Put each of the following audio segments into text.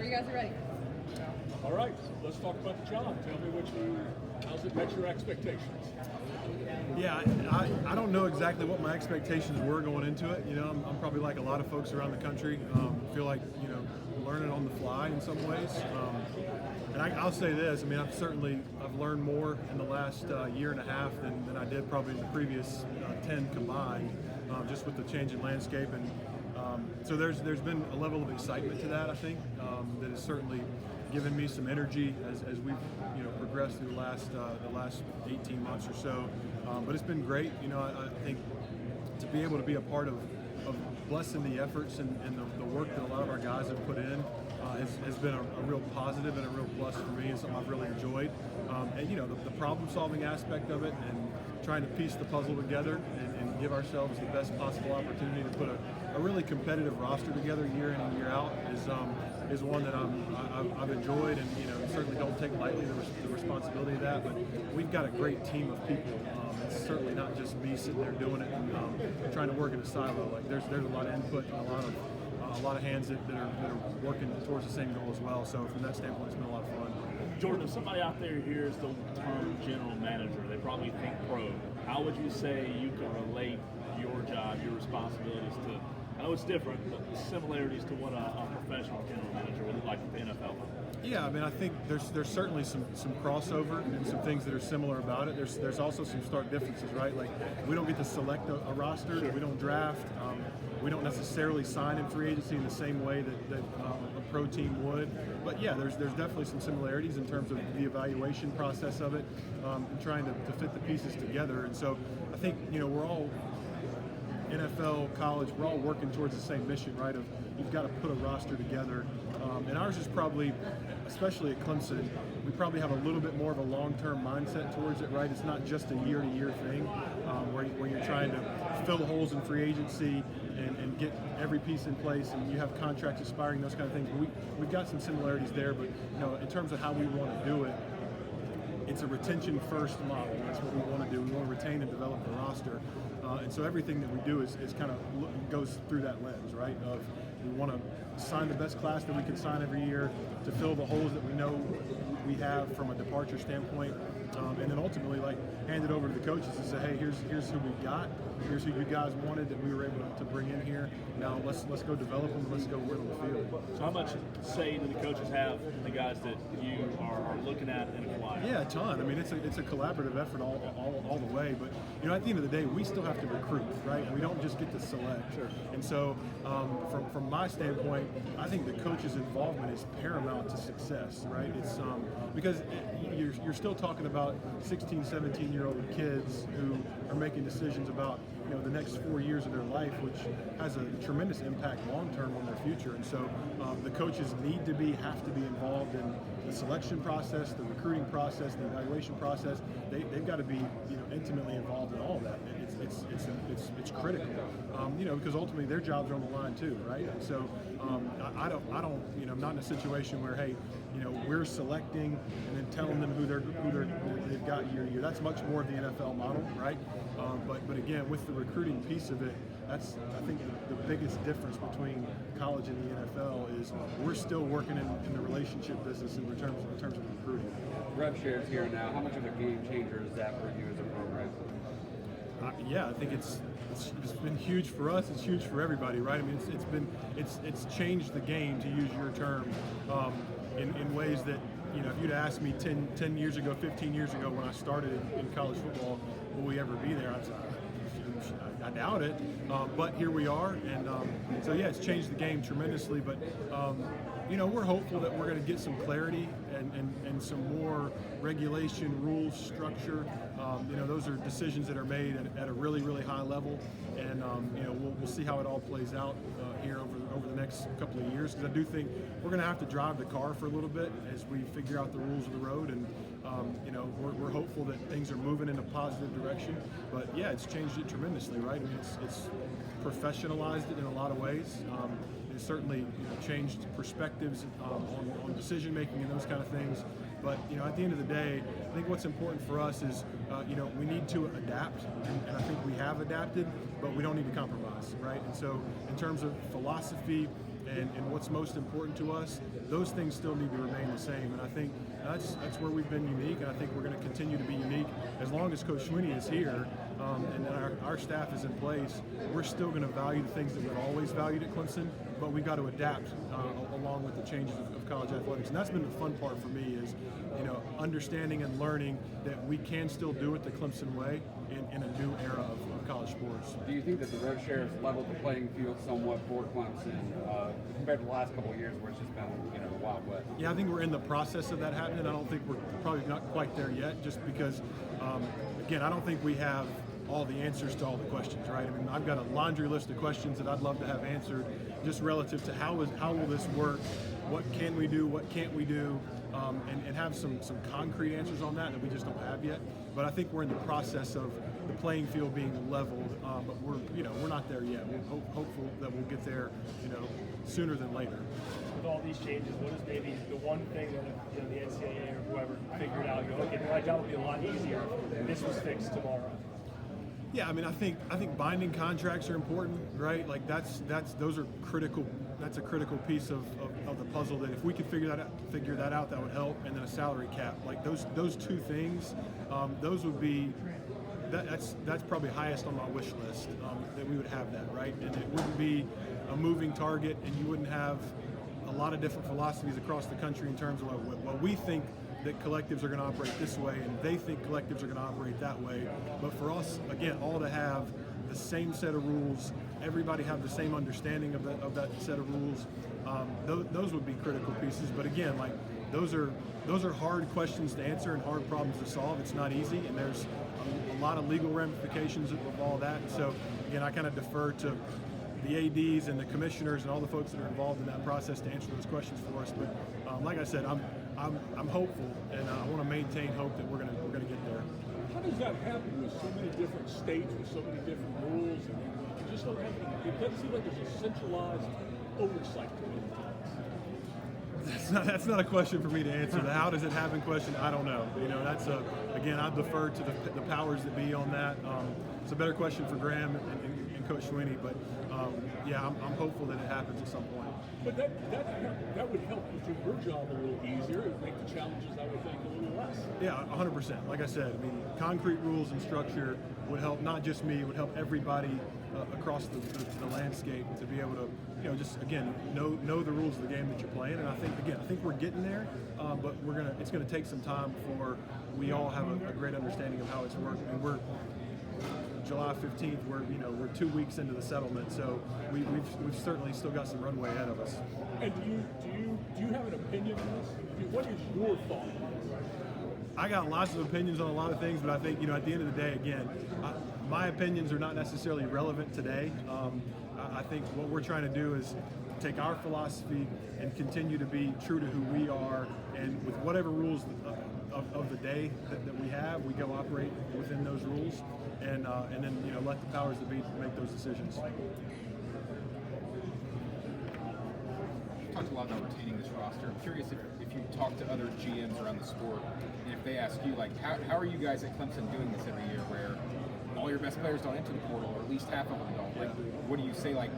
you guys are ready. All right, let's talk about the job. Tell me how's it met your expectations? Yeah, I don't know exactly what my expectations were going into it. You know, I'm probably like a lot of folks around the country. Feel like, learning on the fly in some ways. And I'll say this, I mean, I've learned more in the last year and a half than I did probably in the previous 10 combined, just with the change in landscape. And so there's been a level of excitement to that, I think, that has certainly given me some energy as we've progressed through the last 18 months or so. But it's been great. I think to be able to be a part of blessing the efforts and the work that a lot of our guys have put in has been a real positive and a real plus for me, and something I've really enjoyed. And the problem-solving aspect of it, and trying to piece the puzzle together and give ourselves the best possible opportunity to put a really competitive roster together year in and year out is one that I've enjoyed, and certainly don't take lightly the responsibility of that. But we've got a great team of people. It's certainly not just me sitting there doing it and trying to work in a silo. Like there's a lot of input and a lot of hands that are working towards the same goal as well. So from that standpoint, it's been a lot of fun. Jordan, if somebody out there hears the term general manager, they probably think pro. How would you say you can relate your job, your responsibilities to? I know it's different, but the similarities to what a professional general manager would look like at the NFL. Yeah, I mean, I think there's certainly some crossover and some things that are similar about it. There's also some stark differences, right? Like we don't get to select a roster, we don't draft, we don't necessarily sign in free agency in the same way that a pro team would. But yeah, there's definitely some similarities in terms of the evaluation process of it, and trying to fit the pieces together. And so I think we're all NFL, college, we're all working towards the same mission, right? Of you've got to put a roster together, and ours is probably, especially at Clemson, we probably have a little bit more of a long-term mindset towards it, right? It's not just a year-to-year thing where you're trying to fill holes in free agency and get every piece in place, and you have contracts expiring, those kind of things. We've got some similarities there, but in terms of how we want to do it, it's a retention-first model. That's what we want to do. We want to retain and develop the roster. And so everything that we do is kind of goes through that lens, right? Of we want to sign the best class that we can sign every year to fill the holes that we know we have from a departure standpoint, and then ultimately hand it over to the coaches and say, hey, here's who we've got. Here's who you guys wanted that we were able to bring in here. Now let's go develop them. Let's go win on the field. So how much say do the coaches have in the guys that you are looking at and acquiring? Yeah, a ton. I mean, it's a collaborative effort all the way. But at the end of the day, we still have to recruit, right? We don't just get to select. Sure. And so from my standpoint, I think the coach's involvement is paramount to success, right? It's because you're still talking about 16, 17-year-old kids who are making decisions about the next 4 years of their life, which has a tremendous impact long-term on their future. And so the coaches have to be involved in the selection process, the recruiting process, the evaluation process. They've got to be intimately involved in all of that. It's critical, because ultimately their jobs are on the line too, right? And so I'm not in a situation where, hey, we're selecting and then telling them who they've got year to year. That's much more of the NFL model, right? But again, with the recruiting piece of it, that's, I think, the biggest difference between college and the NFL is we're still working in the relationship business in terms of recruiting. Rev shares here now. How much of a game changer is that for you as a program? Yeah, I think it's been huge for us. It's huge for everybody, right? I mean, it's changed the game, to use your term, in ways that if you'd asked me 10 years ago, 15 years ago when I started in college football, will we ever be there? I doubt it, but here we are, and so yeah, it's changed the game tremendously. But we're hopeful that we're going to get some clarity and some more regulation, rules, structure. Those are decisions that are made at a really, really high level, and we'll see how it all plays out here over the next couple of years, because I do think we're going to have to drive the car for a little bit as we figure out the rules of the road, and we're hopeful that things are moving in a positive direction. But yeah, it's changed it tremendously, right? I mean, it's professionalized it in a lot of ways. It's certainly changed perspectives on decision making and those kind of things. But at the end of the day, I think what's important for us is we need to adapt, and I think we have adapted, but we don't need to compromise, right? And so in terms of philosophy and what's most important to us, those things still need to remain the same. And I think that's where we've been unique, and I think we're going to continue to be unique as long as Coach Sweeney is here and our staff is in place. We're still going to value the things that we've always valued at Clemson, but we've got to adapt along with the changes of college athletics. And that's been the fun part for me is, understanding and learning that we can still do it the Clemson way in a new era of college sports. Do you think that the road share has leveled the playing field somewhat for Clemson compared to the last couple of years where it's just been, the Wild West? Yeah, I think we're in the process of that happening. I don't think we're probably not quite there yet, just because, again, I don't think we have all the answers to all the questions, right? I mean, I've got a laundry list of questions that I'd love to have answered, just relative to how will this work, what can we do, what can't we do, and have some concrete answers on that we just don't have yet. But I think we're in the process of the playing field being leveled, but we're not there yet. We're hopeful that we'll get there, sooner than later. With all these changes, what is maybe the one thing that the NCAA or whoever figured out? Okay, my job would be a lot easier if this was fixed tomorrow. Yeah, I mean, I think binding contracts are important, right? Like those are critical. That's a critical piece of the puzzle. That if we could figure that out, that would help. And then a salary cap, like those two things, those would be. That's probably highest on my wish list, that we would have that, right? And it wouldn't be a moving target, and you wouldn't have a lot of different philosophies across the country in terms of what we think that collectives are going to operate this way, and they think collectives are going to operate that way. But for us, again, all to have the same set of rules, everybody have the same understanding of that set of rules, those would be critical pieces. But again, like those are hard questions to answer and hard problems to solve. It's not easy, and there's a lot of legal ramifications of all that. So again, I kind of defer to the ADs and the commissioners and all the folks that are involved in that process to answer those questions for us. But like I said, I'm hopeful, and I want to maintain hope that we're gonna get there. How does that happen with so many different states, with so many different rules? And you just don't have it doesn't seem like there's a centralized oversight to it. That's not a question for me to answer. The how does it happen question, I don't know. That's again, I defer to the powers that be on that. It's a better question for Graham and Coach Sweeney, but yeah, I'm hopeful that it happens at some point. But that would help with your job a little easier. It would make the challenges, I would think, a little less. Yeah, 100%. Like I said, I mean, concrete rules and structure would help not just me, it would help everybody across the landscape to be able to, just again know the rules of the game that you're playing. And I think we're getting there, but it's gonna take some time before we all have a great understanding of how it's working. I mean, we're July 15th. We're 2 weeks into the settlement, so we've certainly still got some runway ahead of us. And do you have an opinion on this? What is your thought? I got lots of opinions on a lot of things, but I think at the end of the day, again, my opinions are not necessarily relevant today. I think what we're trying to do is take our philosophy and continue to be true to who we are, and with whatever rules of the day that we have, we go operate within those rules, and then let the powers that be make those decisions. You talked a lot about retaining this roster. I'm curious if you talk to other GMs around the sport, and if they ask you, like, how are you guys at Clemson doing this every year, where all your best players don't enter the portal, or at least half of them don't? Like, what do you say, like,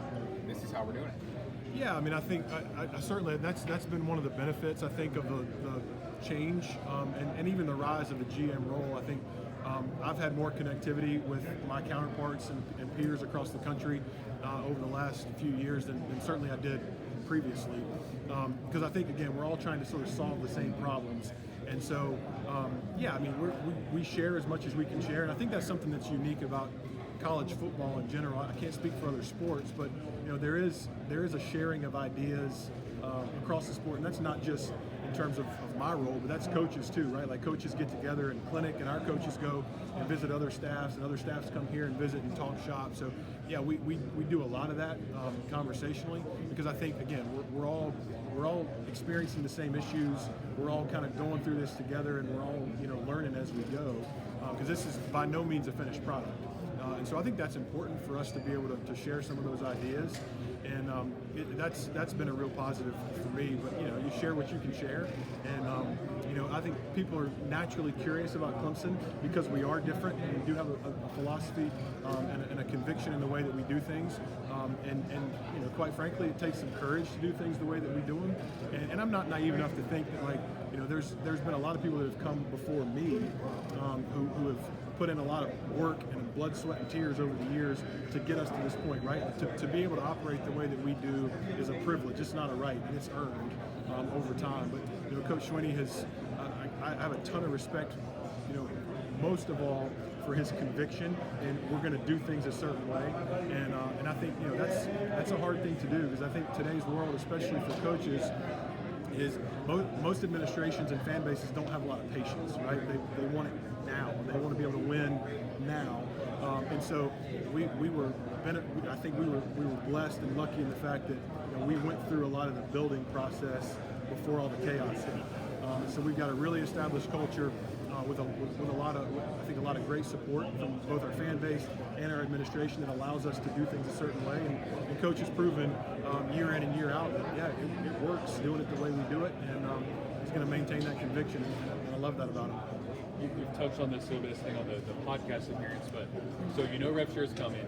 this is how we're doing it? Yeah, I mean, I think I certainly that's been one of the benefits, I think, of the change and even the rise of the GM role. I think I've had more connectivity with my counterparts and peers across the country over the last few years than certainly I did previously, because I think, again, we're all trying to sort of solve the same problems. And so, yeah, I mean, we share as much as we can share, and I think that's something that's unique about college football in general. I can't speak for other sports, but there is a sharing of ideas across the sport, and that's not just in terms of my role, but that's coaches too, right? Like, coaches get together in clinic, and our coaches go and visit other staffs, and other staffs come here and visit and talk shop. So yeah, we do a lot of that conversationally, because I think, again, we're all experiencing the same issues. We're all kind of going through this together, and we're all learning as we go, because this is by no means a finished product. And so I think that's important for us to be able to share some of those ideas. And that's been a real positive for me. But you share what you can share, and I think people are naturally curious about Clemson because we are different and we do have a philosophy and a conviction in the way that we do things. And quite frankly, it takes some courage to do things the way that we do them. And I'm not naive enough to think that there's been a lot of people that have come before me who have put in a lot of work and blood, sweat, and tears over the years to get us to this point, right? To be able to operate the way that we do is a privilege. It's not a right, and it's earned over time. But Coach Schwinney has, I have a ton of respect, most of all for his conviction, and we're going to do things a certain way. And I think that's a hard thing to do, because I think today's world, especially for coaches, is most administrations and fan bases don't have a lot of patience, right? They want it now. They want to be able to win now. And so I think we were blessed and lucky in the fact that we went through a lot of the building process before all the chaos hit. So we've got a really established culture with a lot of great support from both our fan base and our administration that allows us to do things a certain way. And Coach has proven year in and year out that it works doing it the way we do it, and he's going to maintain that conviction, and I love that about him. You've touched on this a little bit, this thing on the podcast appearance, but so rep share is coming.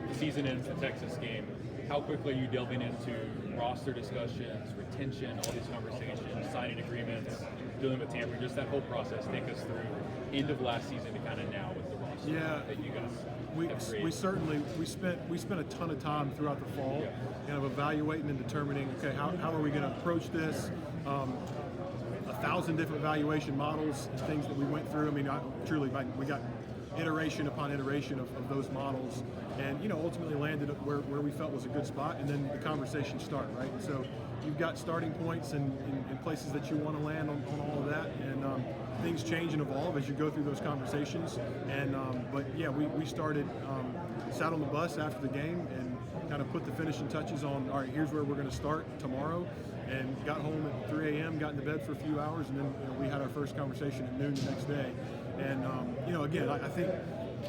The season ends, the Texas game. How quickly are you delving into roster discussions, retention, all these conversations, signing agreements, dealing with tampering, just that whole process? Take us through end of last season to kind of now with the roster that you guys have we certainly spent a ton of time throughout the fall, kind of evaluating and determining, okay, how are we going to approach this? 1,000 different valuation models, things that we went through. I mean, we got iteration upon iteration of those models, and ultimately landed at where we felt was a good spot, and then the conversations start, right? So you've got starting points and places that you want to land on all of that, and things change and evolve as you go through those conversations. And we started, sat on the bus after the game and kind of put the finishing touches on, all right, here's where we're going to start tomorrow, and got home at 3 a.m., got into bed for a few hours, and then we had our first conversation at noon the next day. And again, I think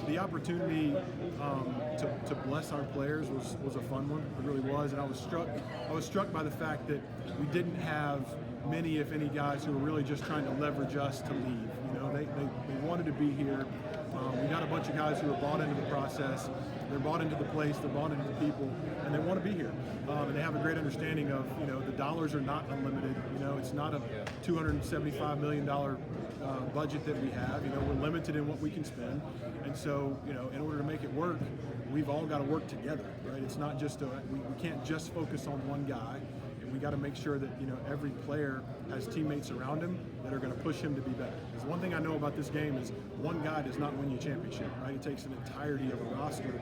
the opportunity to bless our players was a fun one. It really was, and I was struck by the fact that we didn't have many, if any, guys who were really just trying to leverage us to leave. They wanted to be here. We got a bunch of guys who are bought into the process. They're bought into the place. They're bought into the people, and they want to be here. And they have a great understanding of the dollars are not unlimited. It's not a $275 million budget that we have. We're limited in what we can spend, and so in order to make it work, we've all got to work together, right? It's not just we can't just focus on one guy. We got to make sure that every player has teammates around him that are going to push him to be better. Because one thing I know about this game is one guy does not win you a championship, right? It takes an entirety of a roster,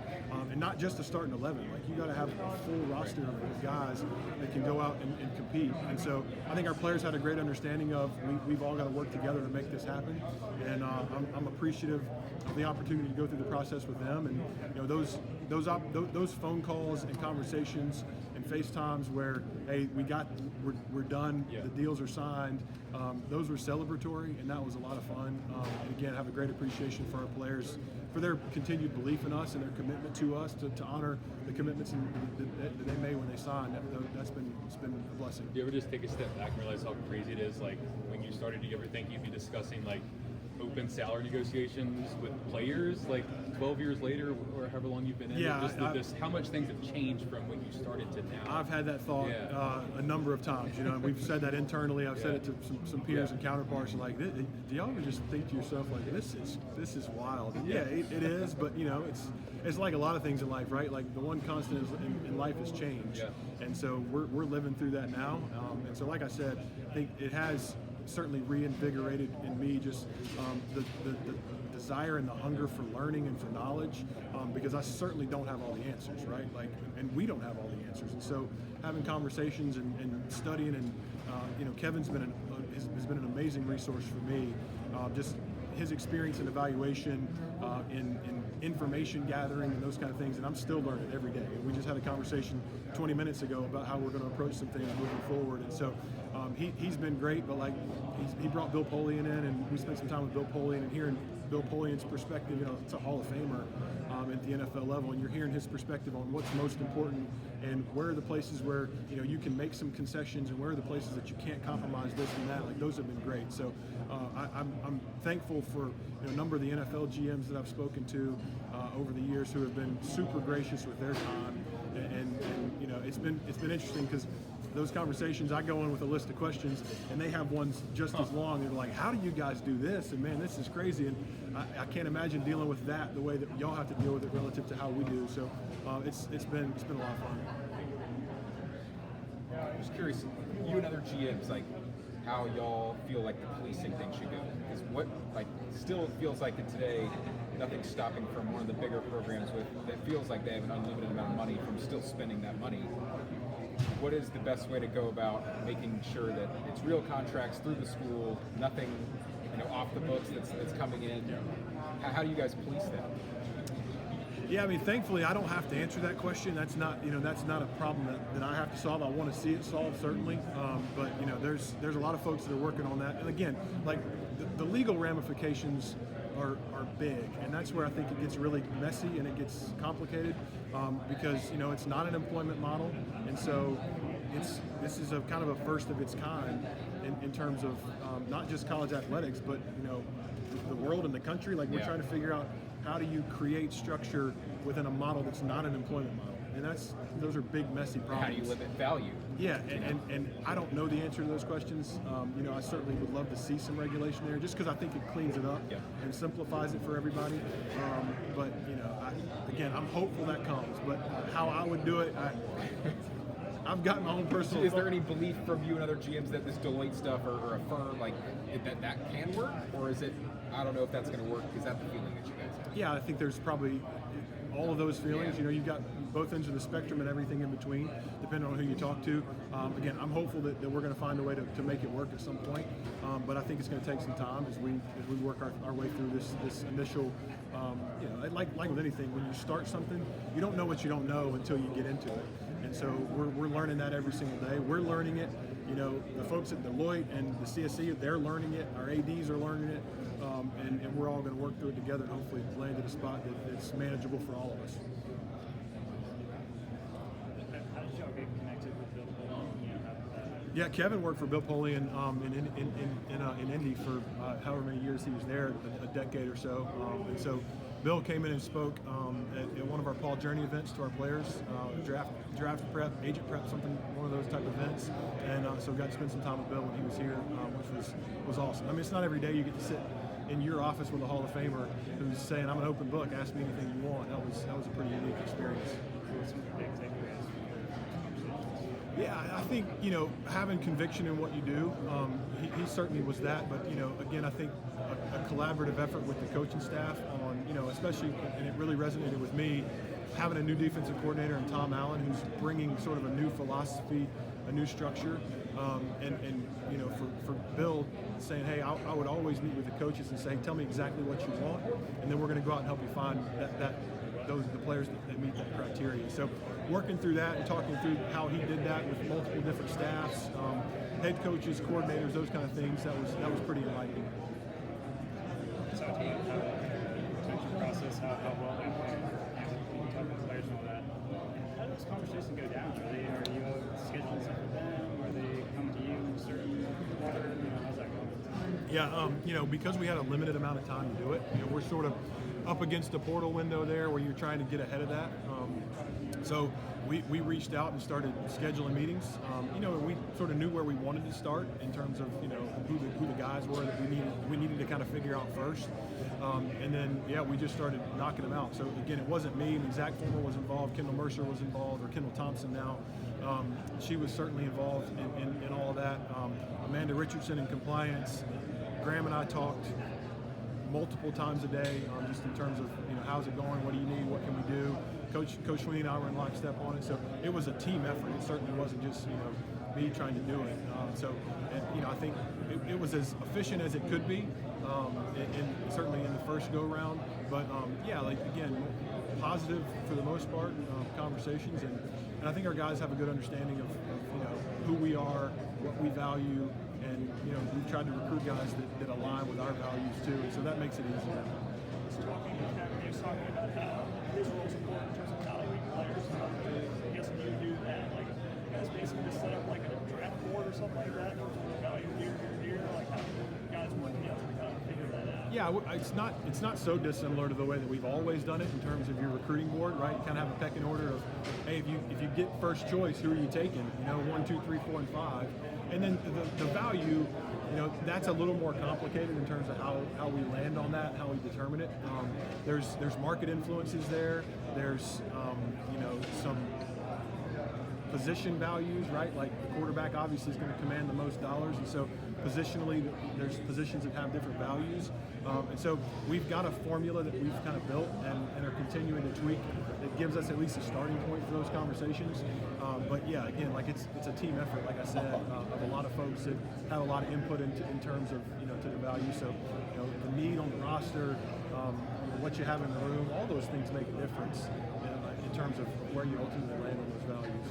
and not just a starting 11. Like, you got to have a full roster of guys that can go out and compete. And so I think our players had a great understanding of we've all got to work together to make this happen. And I'm appreciative of the opportunity to go through the process with them. And those phone calls and conversations and FaceTimes where, hey, we're done, the deals are signed, those were celebratory, and that was a lot of fun. And again, have a great appreciation for our players, for their continued belief in us and their commitment to us, to honor the commitments that they made when they signed. It's been a blessing. Do you ever just take a step back and realize how crazy it is? Like, when you started, do you ever think you'd be discussing open salary negotiations with players 12 years later, or however long you've been in it? Just how much things have changed from when you started to now? I've had that thought a number of times. We've said that internally. I've said it to some peers and counterparts. Like, do y'all ever just think to yourself, like, this is wild? And it is, but it's like a lot of things in life, right? Like, the one constant in life is change, and so we're living through that now. And so, like I said, I think it has certainly reinvigorated in me just the desire and the hunger for learning and for knowledge, because I certainly don't have all the answers, right? And we don't have all the answers. And so having conversations and studying, and Kevin's has been an amazing resource for me. Just his experience in evaluation, in information gathering and those kind of things, and I'm still learning every day. And we just had a conversation 20 minutes ago about how we're going to approach some things moving forward. And so he's been great, but he brought Bill Polian in, and we spent some time with Bill Polian, and hearing Bill Polian's perspective, it's a Hall of Famer, at the NFL level, and you're hearing his perspective on what's most important and where are the places where you can make some concessions and where are the places that you can't compromise this and that. Like those have been great. So I'm thankful for a number of the NFL GMs that I've spoken to over the years who have been super gracious with their time, and it's been interesting because those conversations, I go in with a list of questions, and they have ones just as long. They're like, "How do you guys do this?" And man, this is crazy. And I can't imagine dealing with that the way that y'all have to deal with it relative to how we do. So it's been a lot of fun. I'm just curious, you and other GMs, like how y'all feel like the policing thing should go. Because what still feels like it today, nothing's stopping from one of the bigger programs that feels like they have an unlimited amount of money from still spending that money. What is the best way to go about making sure that it's real contracts through the school, nothing off the books that's coming in? How do you guys police that? Yeah, I mean, thankfully, I don't have to answer that question. That's not a problem that I have to solve. I want to see it solved, certainly. But there's a lot of folks that are working on that. And again, like the legal ramifications are big, and that's where I think it gets really messy and it gets complicated because it's not an employment model, and so this is a kind of a first of its kind in terms of not just college athletics, but the world and the country. Like we're trying to figure out how do you create structure within a model that's not an employment model, and those are big messy problems. How do you limit value? Yeah, and I don't know the answer to those questions. I certainly would love to see some regulation there, just because I think it cleans it up and simplifies it for everybody. But I'm hopeful that comes. But how I would do it, I've got my own personal. Is there any belief from you and other GMs that this Deloitte stuff or a firm like that can work, or is it? I don't know if that's going to work. Is that the feeling that you guys have? Yeah, I think there's probably all of those feelings. You've got both ends of the spectrum and everything in between, depending on who you talk to. Again, I'm hopeful that we're going to find a way to make it work at some point. But I think it's going to take some time as we work our way through this initial. Like with anything, when you start something, you don't know what you don't know until you get into it. And so we're learning that every single day. We're learning it. The folks at Deloitte and the CSE, they're learning it. Our ADs are learning it. And we're all going to work through it together and hopefully land at a spot that's manageable for all of us. How did y'all get connected with Bill Polian? Yeah, Kevin worked for Bill Polian in Indy for however many years he was there, a decade or so. And so Bill came in and spoke at one of our Paul Journey events to our players, draft prep, agent prep, one of those type of events. And so got to spend some time with Bill when he was here, which was awesome. I mean, it's not every day you get to sit in your office with a Hall of Famer who's saying, "I'm an open book. Ask me anything you want." That was a pretty unique experience. Yeah, I think having conviction in what you do. He certainly was that, but again, I think a collaborative effort with the coaching staff on especially, and it really resonated with me, having a new defensive coordinator in Tom Allen who's bringing sort of a new philosophy, a new structure, and for Bill saying, "Hey, I would always meet with the coaches and say, tell me exactly what you want, and then we're going to go out and help you find the players that meet that criteria." So working through that and talking through how he did that with multiple different staffs, head coaches, coordinators, those kind of things, that was pretty enlightening. So talk about how the retention process, how well they play, talking to players and all that. How does this conversation go down? Are you scheduling something for them? Are they coming to you in a certain order? How's that going? Yeah, because we had a limited amount of time to do it, we're sort of up against a portal window there where you're trying to get ahead of that. So we reached out and started scheduling meetings. And we sort of knew where we wanted to start in terms of who the guys were that we needed to kind of figure out first. And then we just started knocking them out. So again, it wasn't me. I mean, Zach Fulmer was involved. Kendall Mercer was involved, or Kendall Thompson now. She was certainly involved in all of that. Amanda Richardson in compliance. Graham and I talked multiple times a day, just in terms of how's it going, what do you need, what can we do. Coach Sweeney and I were in lockstep on it, so it was a team effort. It certainly wasn't just me trying to do it. I think it was as efficient as it could be, certainly in the first go round. But again, positive for the most part conversations, and I think our guys have a good understanding of who we are, what we value. And we've tried to recruit guys that align with our values too, and so that makes it easier. So talking to Kevin, he was talking about how his role is important in terms of evaluating players. I guess you do that, like, you guys basically just set up like a draft board or something like that, evaluate here, like how you guys work together to kind of figure that out. Yeah, it's not so dissimilar to the way that we've always done it in terms of your recruiting board, right? You kind of have a pecking order of, hey, if you get first choice, who are you taking? 1, 2, 3, 4, and 5, and then the value. That's a little more complicated in terms of how we land on that, how we determine it. There's market influences there. There's some position values, right? Like the quarterback obviously is going to command the most dollars, and so positionally, there's positions that have different values. And so we've got a formula that we've kind of built and are continuing to tweak that gives us at least a starting point for those conversations. But yeah, again, like it's a team effort, like I said, of a lot of folks that have a lot of input in terms of to the value. So the need on the roster, what you have in the room, all those things make a difference in terms of where you ultimately land on those values.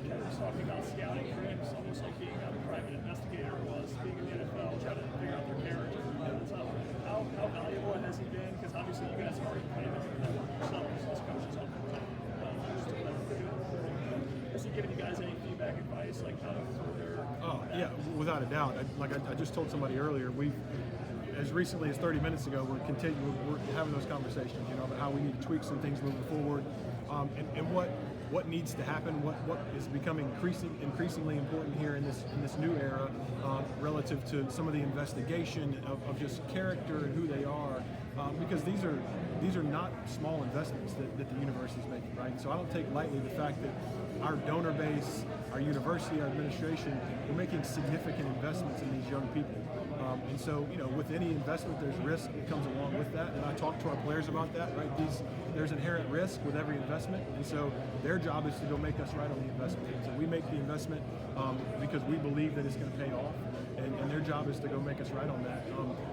Kevin was talking about scouting for him. It's almost like being a private investigator was being in the NFL, trying to figure out their character. How valuable has he been? Because obviously you guys are already kind of in the network yourselves as coaches on the team. Has he given you guys any feedback, advice, like how to further? Oh, yeah, without a doubt. I just told somebody earlier, as recently as 30 minutes ago, we're having those conversations, about how we need to tweak some things moving forward, and what needs to happen, what is becoming increasingly important here in this new era, relative to some of the investigation of just character and who they are, because these are not small investments that the university is making, right? So I don't take lightly the fact that our donor base, our university, our administration, we're making significant investments in these young people. And so, with any investment, there's risk that comes along with that. And I talk to our players about that, right? There's inherent risk with every investment. And so their job is to go make us right on the investment. So we make the investment because we believe that it's going to pay off. And their job is to go make us right on that.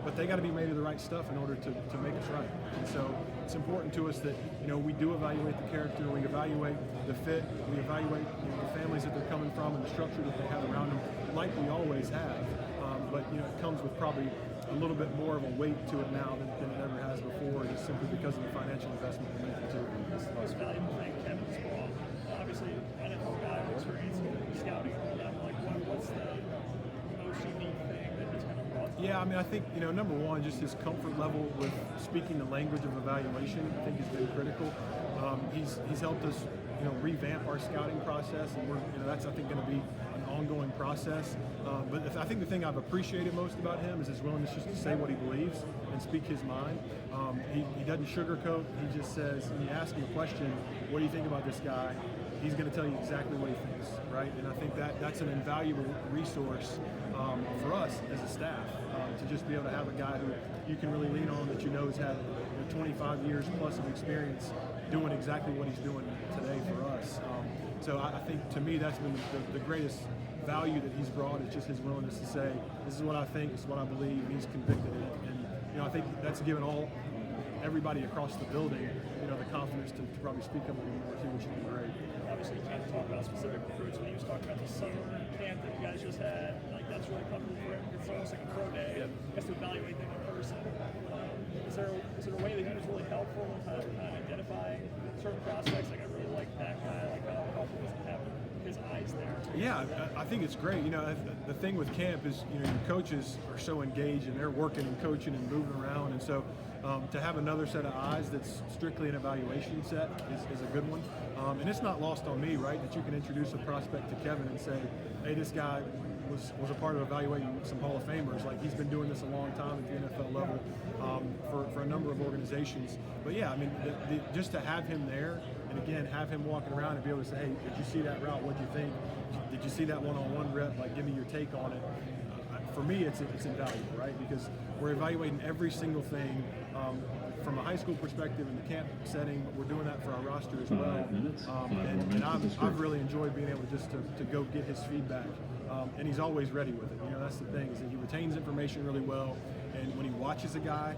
But they got to be made of the right stuff in order to make us right. And so it's important to us that, we do evaluate the character, we evaluate the fit, we evaluate the families that they're coming from and the structure that they have around them, like we always have. But it comes with probably a little bit more of a weight to it now than it ever has before, just simply because of the financial investment we're making too. What's the most valuable thing Kevin's brought? Obviously, NFL guy with experience in scouting and all that. Like, what's the most unique thing that he's kind of brought? Yeah, I think number one, just his comfort level with speaking the language of evaluation, I think has been critical. He's helped us revamp our scouting process, and that's I think going to be an ongoing process. But I think the thing I've appreciated most about him is his willingness just to say what he believes and speak his mind. He doesn't sugarcoat. He just says, when you ask him a question, what do you think about this guy? He's going to tell you exactly what he thinks, right? And I think that's an invaluable resource for us as a staff, to just be able to have a guy who you can really lean on, that has had 25 years plus of experience doing exactly what he's doing today for us. So I think, to me, that's been the greatest value that he's brought, is just his willingness to say, this is what I think, this is what I believe, and he's convicted in it. And I think that's given everybody across the building, the confidence to probably speak up a little more too, which would be great. Obviously, you can't talk about specific recruits, but he was talking about the summer camp that you guys just had. Like, that's really comfortable for him. It's almost like a pro day. He has to evaluate them in person. Is there a way that he was really helpful in kind of identifying certain prospects? Like, I really like that guy. Like, how helpful was it having his eyes there? Yeah, I think it's great. The thing with camp is, your coaches are so engaged and they're working and coaching and moving around, and so to have another set of eyes that's strictly an evaluation set is a good one. And it's not lost on me, right, that you can introduce a prospect to Kevin and say, hey, this guy was a part of evaluating some Hall of Famers. Like, he's been doing this a long time at the NFL level for a number of organizations. But yeah, just to have him there, and again, have him walking around and be able to say, hey, did you see that route? What'd you think? Did you see that one-on-one rep? Like, give me your take on it. For me, it's invaluable, right? Because we're evaluating every single thing from a high school perspective in the camp setting. We're doing that for our roster as well. And I've really enjoyed being able just to go get his feedback. And he's always ready with it. That's the thing, is that he retains information really well. And when he watches a guy,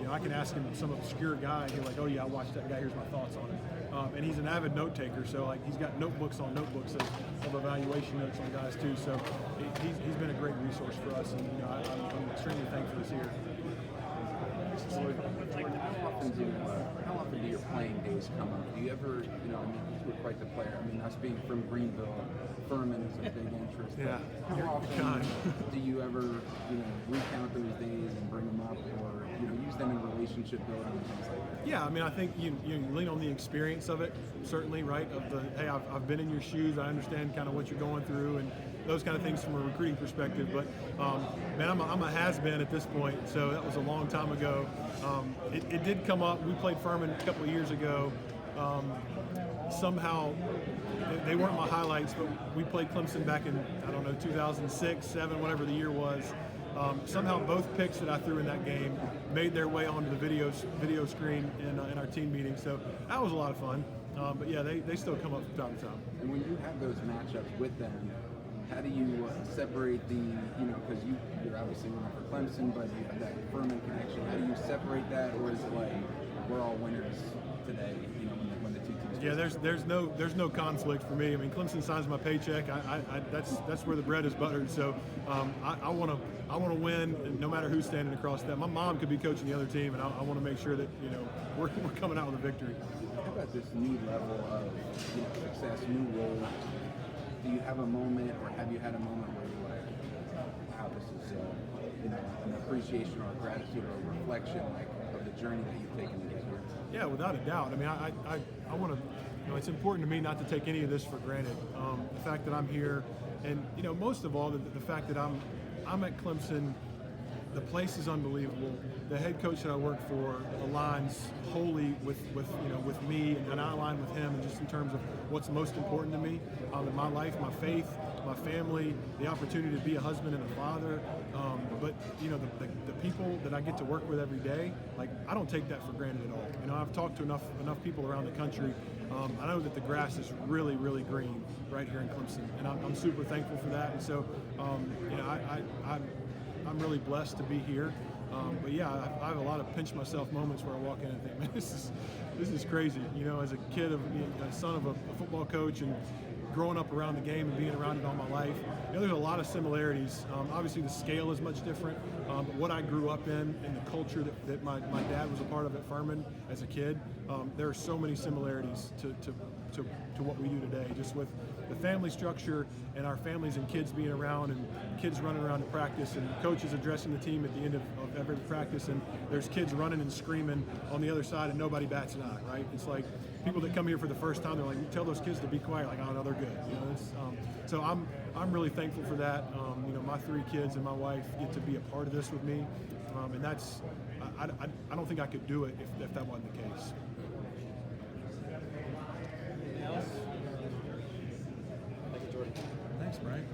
I can ask him some obscure guy, and he's like, oh yeah, I watched that guy, here's my thoughts on it. And he's an avid note taker, so like he's got notebooks on notebooks of evaluation notes on guys too. So he's been a great resource for us, and I'm extremely thankful he's here. How often do your playing days come up? Do you ever, you know, I mean, you were quite the player. I mean, us being from Greenville, Furman is a big interest. but Yeah, How you're often kind. do you ever, you know, recount those days and bring them up, or you know, use them in relationship building and things like that? Yeah, I mean, I think you lean on the experience of it, certainly, right? Of the, hey, I've been in your shoes, I understand kind of what you're going through, and those kind of things from a recruiting perspective. But man, I'm a has-been at this point, so that was a long time ago. It did come up. We played Furman a couple of years ago. Somehow, they weren't my highlights, but we played Clemson back in, I don't know, 2006, 7, whatever the year was. Somehow both picks that I threw in that game made their way onto the video screen in our team meeting. So that was a lot of fun. But yeah, they still come up from time to time. And when you have those matchups with them, how do you separate the, you know, because you're obviously running for Clemson, but you have that Furman connection. How do you separate that, or is it like we're all winners today? You know, when the two teams. Yeah, there's no conflict for me. I mean, Clemson signs my paycheck. That's where the bread is buttered. So I want to win, no matter who's standing across that. My mom could be coaching the other team, and I want to make sure that we're coming out with a victory. How about this new level of success, new role? Do you have a moment, or have you had a moment where you're like, wow, this is an appreciation or a gratitude or a reflection of the journey that you've taken to get here? Yeah, without a doubt. I mean, I want to, it's important to me not to take any of this for granted. The fact that I'm here, and most of all, the fact that I'm at Clemson. The place is unbelievable. The head coach that I work for aligns wholly with me, and I align with him, and just in terms of what's most important to me in my life, my faith, my family, the opportunity to be a husband and a father. But the people that I get to work with every day, like, I don't take that for granted at all. I've talked to enough people around the country. I know that the grass is really, really green right here in Clemson, and I'm super thankful for that. And so, I'm really blessed to be here. But yeah, I have a lot of pinch myself moments where I walk in and think, man, this is crazy. As a kid, a son of a football coach, and growing up around the game and being around it all my life, there's a lot of similarities. Obviously, the scale is much different, but what I grew up in and the culture that my dad was a part of at Furman as a kid, there are so many similarities to what we do today, just with the family structure and our families and kids being around, and kids running around to practice, and coaches addressing the team at the end of every practice, and there's kids running and screaming on the other side, and nobody bats an eye, right? It's like people that come here for the first time, they're like, tell those kids to be quiet, like, oh no, they're good. So I'm really thankful for that. My 3 kids and my wife get to be a part of this with me, and that's I don't think I could do it if that wasn't the case. Anything else? Thank you, Jordan. Thanks, Brian.